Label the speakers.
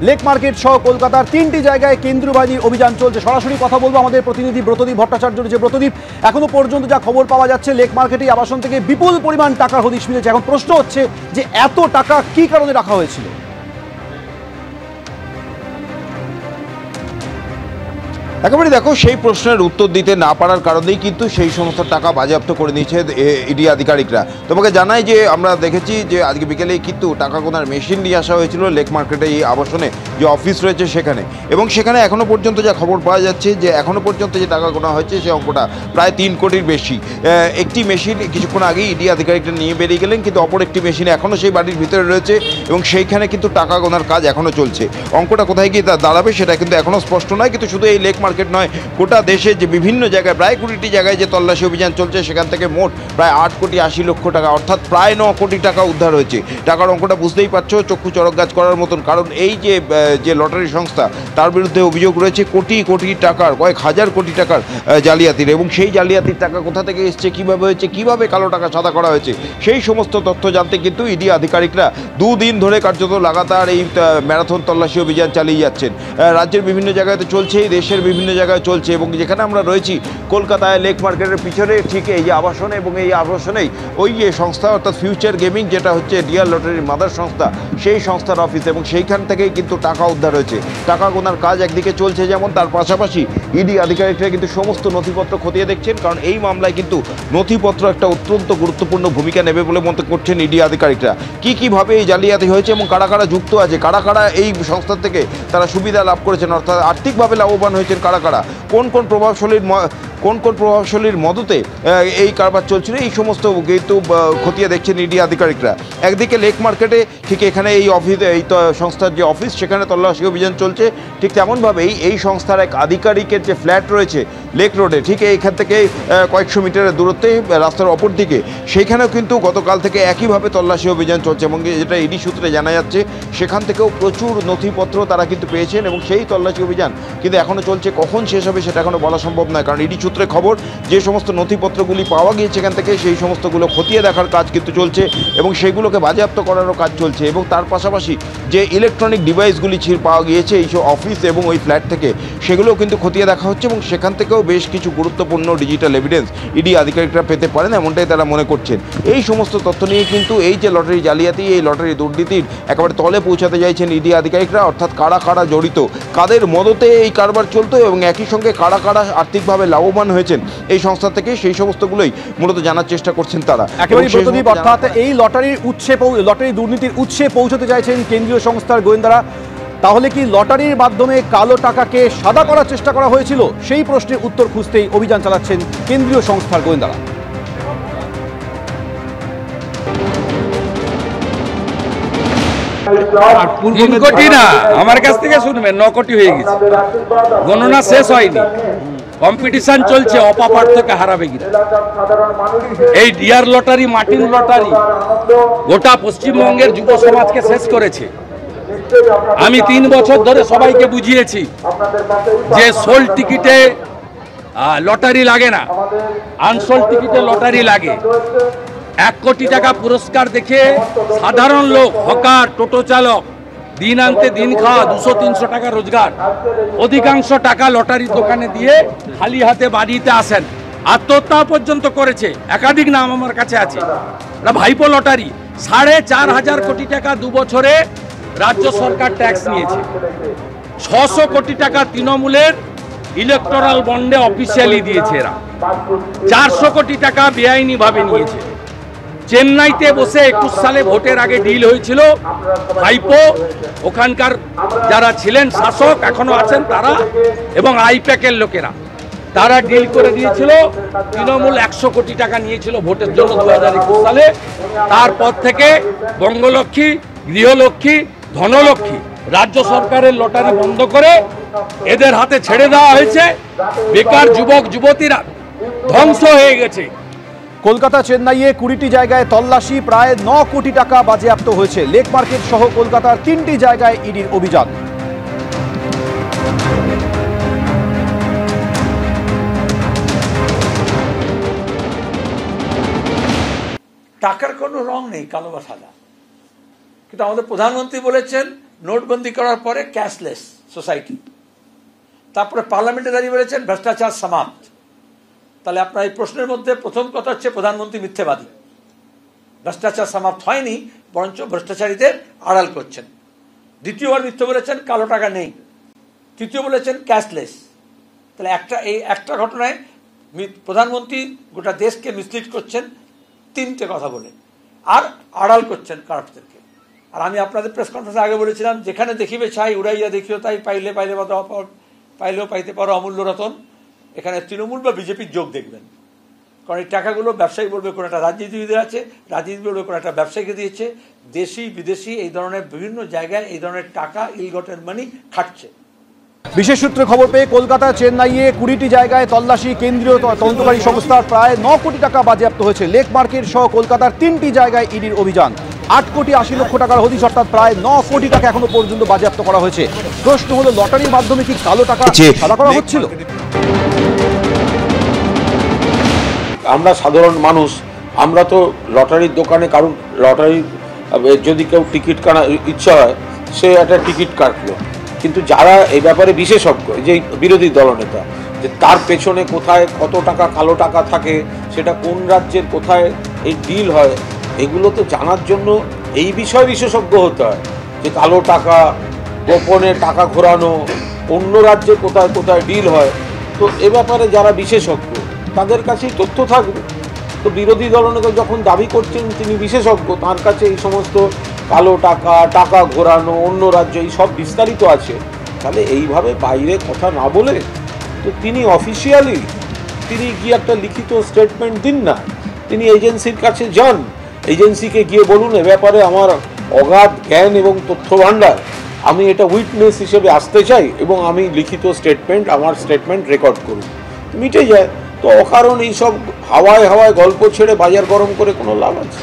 Speaker 1: Lake market সহ কলকাতার 3টি জায়গায় কেন্দ্রীয় বাহিনীর অভিযান চলছে। সরাসরি কথা বলবো আমাদের প্রতিনিধি ব্রতদীপ ভট্টাচার্যের। যে ব্রতদীপ, এখনো পর্যন্ত যা খবর পাওয়া যাচ্ছে, লেক মার্কেটে আবাসন থেকে বিপুল পরিমাণ টাকার হদিশ মিলেছে। এখন প্রশ্ন হচ্ছে যে এত টাকা কি কারণে রাখা হয়েছিল?
Speaker 2: একেবারে দেখো, সেই প্রশ্নের উত্তর দিতে না পারার কারণেই কিন্তু সেই সমস্ত টাকা বাজেয়াপ্ত করে নিয়েছে ইডি আধিকারিকরা। তোমাকে জানাই যে আমরা দেখেছি যে আজকে বিকেলে কিন্তু টাকা গোনার মেশিন নিয়ে আসা হয়েছিল লেক মার্কেটে, এই আবাসনে যে অফিস রয়েছে সেখানে। এবং সেখানে এখনও পর্যন্ত যা খবর পাওয়া যাচ্ছে যে এখনও পর্যন্ত যে টাকা গোনা হয়েছে সে অঙ্কটা প্রায় 3 কোটির বেশি। একটি মেশিন কিছুক্ষণ আগেই ইডি আধিকারিকরা নিয়ে বেরিয়ে গেলেন, কিন্তু অপর একটি মেশিন এখনও সেই বাড়ির ভিতরে রয়েছে এবং সেইখানে কিন্তু টাকা গোনার কাজ এখনও চলছে। অঙ্কটা কোথায় গিয়ে দাঁড়াবে সেটা কিন্তু এখনও স্পষ্ট নয়। কিন্তু শুধু এই লেক মার্কেট নয়, গোটা দেশে যে বিভিন্ন জায়গায় প্রায় 20টি জায়গায় যে তল্লাশি অভিযান চলছে, সেখান থেকে মোট প্রায় 8 কোটি 80 লক্ষ টাকা, অর্থাৎ প্রায় 9 কোটি টাকা উদ্ধার হয়েছে। টাকার অঙ্কটা বুঝতেই পারছো, চক্ষু চড়ক গাছ করার মতন। কারণ এই যে লটারি সংস্থা, তার বিরুদ্ধে অভিযোগ রয়েছে কোটি কোটি টাকার, কয়েক হাজার কোটি টাকার জালিয়াতির। এবং সেই জালিয়াতির টাকা কোথা থেকে এসছে, কীভাবে হয়েছে, কীভাবে কালো টাকা সাদা করা হয়েছে, সেই সমস্ত তথ্য জানতে কিন্তু ইডি আধিকারিকরা 2 দিন ধরে কার্যত লাগাতার এই ম্যারাথন তল্লাশি অভিযান চালিয়ে যাচ্ছেন। রাজ্যের বিভিন্ন জায়গায় তো চলছেই, দেশের বিভিন্ন জায়গায় চলছে। এবং যেখানে আমরা রয়েছি কলকাতায় লেক মার্কেটের পিছনে ঠিক এই যে আবাসনে, এবং এই আবাসনেই ওই যে সংস্থা অর্থাৎ ফিউচার গেমিং, যেটা হচ্ছে ডিয়ার লটারির মাদার সংস্থা, সেই সংস্থার অফিস। এবং সেইখান থেকেই কিন্তু টাকা উদ্ধার হয়েছে। টাকা গোনার কাজ একদিকে চলছে যেমন, তার পাশাপাশি ইডি আধিকারিকরা কিন্তু সমস্ত নথিপত্র খতিয়ে দেখছেন। কারণ এই মামলায় কিন্তু নথিপত্র একটা অত্যন্ত গুরুত্বপূর্ণ ভূমিকা নেবে বলে মনে করছেন ইডি আধিকারিকরা। কীভাবে এই জালিয়াতি হয়েছে এবং কারা কারা যুক্ত আছে, কারা কারা এই সংস্থা থেকে তারা সুবিধা লাভ করেছেন, অর্থাৎ আর্থিকভাবে লাভবান হয়েছেন কারা কারা, কোন প্রভাবশালীর মদতে এই কারবার চলছিল, এই সমস্ত কিন্তু খতিয়ে দেখছেন ইডি আধিকারিকরা। একদিকে লেক মার্কেটে ঠিক এখানে এই অফিস, এই সংস্থার যে অফিস, সেখানে তল্লাশি অভিযান চলছে। ঠিক তেমনভাবেই এই সংস্থার এক আধিকারিকের যে ফ্ল্যাট রয়েছে লেক রোডে, ঠিক এইখান থেকে কয়েকশো মিটারের দূরত্বে রাস্তার অপর দিকে, সেইখানেও কিন্তু গতকাল থেকে একইভাবে তল্লাশি অভিযান চলছে। এবং যেটা ইডি সূত্রে জানা যাচ্ছে, সেখান থেকেও প্রচুর নথিপত্র তারা কিন্তু পেয়েছেন। এবং সেই তল্লাশি অভিযান কিন্তু এখনও চলছে, কখন শেষ হবে সেটা এখনও বলা সম্ভব নয়। কারণ ইডি সূত্রে খবর, যে সমস্ত নথিপত্রগুলি পাওয়া গিয়েছে এখান থেকে, সেই সমস্তগুলো খতিয়ে দেখার কাজ কিন্তু চলছে এবং সেইগুলোকে বাজেয়াপ্ত করারও কাজ চলছে। এবং তার পাশাপাশি যে ইলেকট্রনিক ডিভাইসগুলি পাওয়া গিয়েছে এই সব অফিস এবং ওই ফ্ল্যাট থেকে, সেগুলোও কিন্তু খতিয়ে দেখা হচ্ছে। এবং সেখান থেকেও বেশ কিছু গুরুত্বপূর্ণ ডিজিটাল এভিডেন্স ইডি আধিকারিকরা পেতে পারেন, এমনটাই তারা মনে করছেন। এই সমস্ত তথ্য নিয়ে কিন্তু এই যে লটারি জালিয়াতি, এই লটারি দুর্নীতির একেবারে তলে পৌঁছাতে চাইছেন ইডি আধিকারিকরা, অর্থাৎ কারা কারা জড়িত, কাদের মদতে এই কারবার চলতো এবং একই সঙ্গে কারা কারা আর্থিকভাবে লাভবান হয়েছেন এই সংস্থা থেকে, সেই সমস্তগুলোই মূলত জানার চেষ্টা করছেন তারা।
Speaker 1: অর্থাৎ এই লটারি দুর্নীতির উৎসে পৌঁছতে চাইছেন কেন্দ্রীয় সংস্থার গোয়েন্দারা। তাহলে কি লটারির মাধ্যমে কালো টাকাকে সাদা করার চেষ্টা করা হয়েছিল? সেই প্রশ্নের উত্তর খুঁজতেই অভিযান চালাচ্ছেন কেন্দ্রীয় সংস্থার গোয়েন্দারা।
Speaker 3: আর 3 কোটি না, আমার কাছ থেকে শুনবেন 9 কোটি হয়ে গেছে, গণনা শেষ হয়নি, কম্পিটিশন চলছে, অপাপার থেকে হারাবে কিনা। এই ডিয়ার লটারি, মার্টিন লটারি গোটা পশ্চিমবঙ্গের যুব সমাজকে শেষ করেছে। আমি 3 বছর ধরে সবাইকে বুঝিয়েছি যে সোল টিকিটে লটারি লাগে না, আনসোল টিকিটে লটারি লাগে। 1 কোটি টাকা পুরস্কার দেখে সাধারণ লোক, হকার, টোটো চালক, দিন আনতে দিন খাওয়া, 200-300 টাকা রোজগার, অধিকাংশ টাকা লটারির দোকানে দিয়ে খালি হাতে বাড়িতে আসেন। আত্মহত্যা পর্যন্ত করেছে, একাধিক নাম আমার কাছে আছে। ভাইপো লটারি 4,500 কোটি টাকা 2 বছরে রাজ্য সরকার ট্যাক্স নিয়েছে। 600 কোটি টাকা তৃণমূলের ইলেকটোরাল বন্ডে অফিসিয়ালি দিয়েছে এরা। 400 কোটি টাকা বেআইনিভাবে নিয়েছে। চেন্নাইতে বসে 21 সালে ভোটের আগে ডিল হয়েছিল, ভাইপো, ওখানকার যারা ছিলেন শাসক, এখনো আছেন তারা, এবং আইপ্যাকের লোকেরা, তারা ডিল করে দিয়েছিল। তৃণমূল 100 কোটি টাকা নিয়েছিল ভোটের জন্য 2021 সালে। তারপর থেকে বঙ্গলক্ষ্মী, গৃহলক্ষ্মী, ধনলক্ষ্মী, রাজ্য সরকারের লটারি বন্ধ করে এদের হাতে ছেড়ে দেওয়া হয়েছে। বেকার যুবক যুবতীরা ধ্বংস হয়ে গেছে।
Speaker 1: কলকাতা, চেন্নাইয়ে 20টি জায়গায় তল্লাশি, প্রায় 9 কোটি টাকা বাজেয়াপ্ত হয়েছে। লেক মার্কেট সহ কলকাতার 3টি জায়গায় ইডির অভিযান।
Speaker 4: টাকার কোনো রং নেই, কালো বা সাদা। কিন্তু আমাদের প্রধানমন্ত্রী বলেছেন নোটবন্দি করার পরে ক্যাশলেস সোসাইটি, তারপরে পার্লামেন্টে দাঁড়িয়ে বলেছেন ভ্রষ্টাচার সমাপ্ত। তাহলে আপনার এই প্রশ্নের মধ্যে প্রথম কথা হচ্ছে প্রধানমন্ত্রী মিথ্যেবাদী, ভ্রষ্টাচার সমাপ্ত হয়নি, বরঞ্চ ভ্রষ্টাচারীদের আড়াল করছেন। দ্বিতীয়বার মিথ্যে বলেছেন কালো টাকা নেই, তৃতীয় বলেছেন ক্যাশলেস। তাহলে একটা ঘটনায় প্রধানমন্ত্রী গোটা দেশকে মিসলিড করছেন তিনটে কথা বলে, আর আড়াল করছেন কারাপ্টদেরকে। আর আমি আপনাদের প্রেস কনফারেন্সে আগে বলেছিলাম, যেখানে দেখিবে ছাই উড়াইয়া দেখিও তাই, পাইলেও পাইতে পারো অমূল্য রতন। এখানে তৃণমূল বা বিজেপির যোগ দেখবেন, কারণ এই টাকাগুলো ব্যবসায়ী বলবে কোনো একটা রাজনীতিবিদের আছে, রাজনীতি বলবে কোনো একটা ব্যবসায়ীকে দিয়েছে। দেশি বিদেশি এই ধরনের বিভিন্ন জায়গায় এই ধরনের টাকা ইলগটেন মানি খাটছে।
Speaker 1: বিশেষ সূত্রে খবর পেয়ে কলকাতা, চেন্নাইয়ে 20টি জায়গায় তল্লাশি, কেন্দ্রীয় তদন্তকারী সংস্থার প্রায় 9 কোটি টাকা বাজেয়াপ্ত হয়েছে। লেক মার্কেট সহ কলকাতার 3টি জায়গায় ইডির অভিযান। 8 কোটি 80 লক্ষ টাকার হদিশ, অর্থাৎ প্রায় 9 কোটি টাকা এখনো পর্যন্ত বাজেয়াপ্ত করা হয়েছে। প্রশ্ন হলো, লটারির মাধ্যমে কি কালো টাকা সাদা করা হচ্ছিল?
Speaker 5: আমরা সাধারণ মানুষ, আমরা তো লটারির দোকানে, কারণ লটারি যদি কেউ টিকিট কাটার ইচ্ছা হয় সে একটা টিকিট কাটলো, কিন্তু যারা এই ব্যাপারে বিশেষজ্ঞ, যে বিরোধী দলনেতা, যে তার পেছনে কোথায় কত টাকা কালো টাকা থাকে, সেটা কোন রাজ্যের কোথায় এই ডিল হয়, এগুলো তো জানার জন্য এই বিষয়ে বিশেষজ্ঞ হতে হয়। যে কালো টাকা, গোপনে টাকা ঘোরানো, অন্য রাজ্যে কোথায় কোথায় ডিল হয়, তো এ ব্যাপারে যারা বিশেষজ্ঞ তাদের কাছেই তথ্য থাকবে। তো বিরোধী দলনেতা যখন দাবি করছেন তিনি বিশেষজ্ঞ, তার কাছে এই সমস্ত কালো টাকা, টাকা ঘোরানো, অন্য রাজ্য, এই সব বিস্তারিত আছে, তাহলে এইভাবে বাইরে কথা না বলে তো তিনি অফিসিয়ালি তিনি গিয়ে একটা লিখিত স্টেটমেন্ট দিন না, তিনি এজেন্সির কাছে যান, এজেন্সিকে গিয়ে বলুন এ ব্যাপারে আমার অগাধ জ্ঞান এবং তথ্য ভাণ্ডার, আমি এটা উইটনেস হিসেবে আসতে চাই এবং আমি লিখিত স্টেটমেন্ট, আমার স্টেটমেন্ট রেকর্ড করুন, মিটে যায়। তো অকারণ এইসব হাওয়ায় হাওয়ায় গল্প ছেড়ে বাজার গরম করে কোনো লাভ আছে?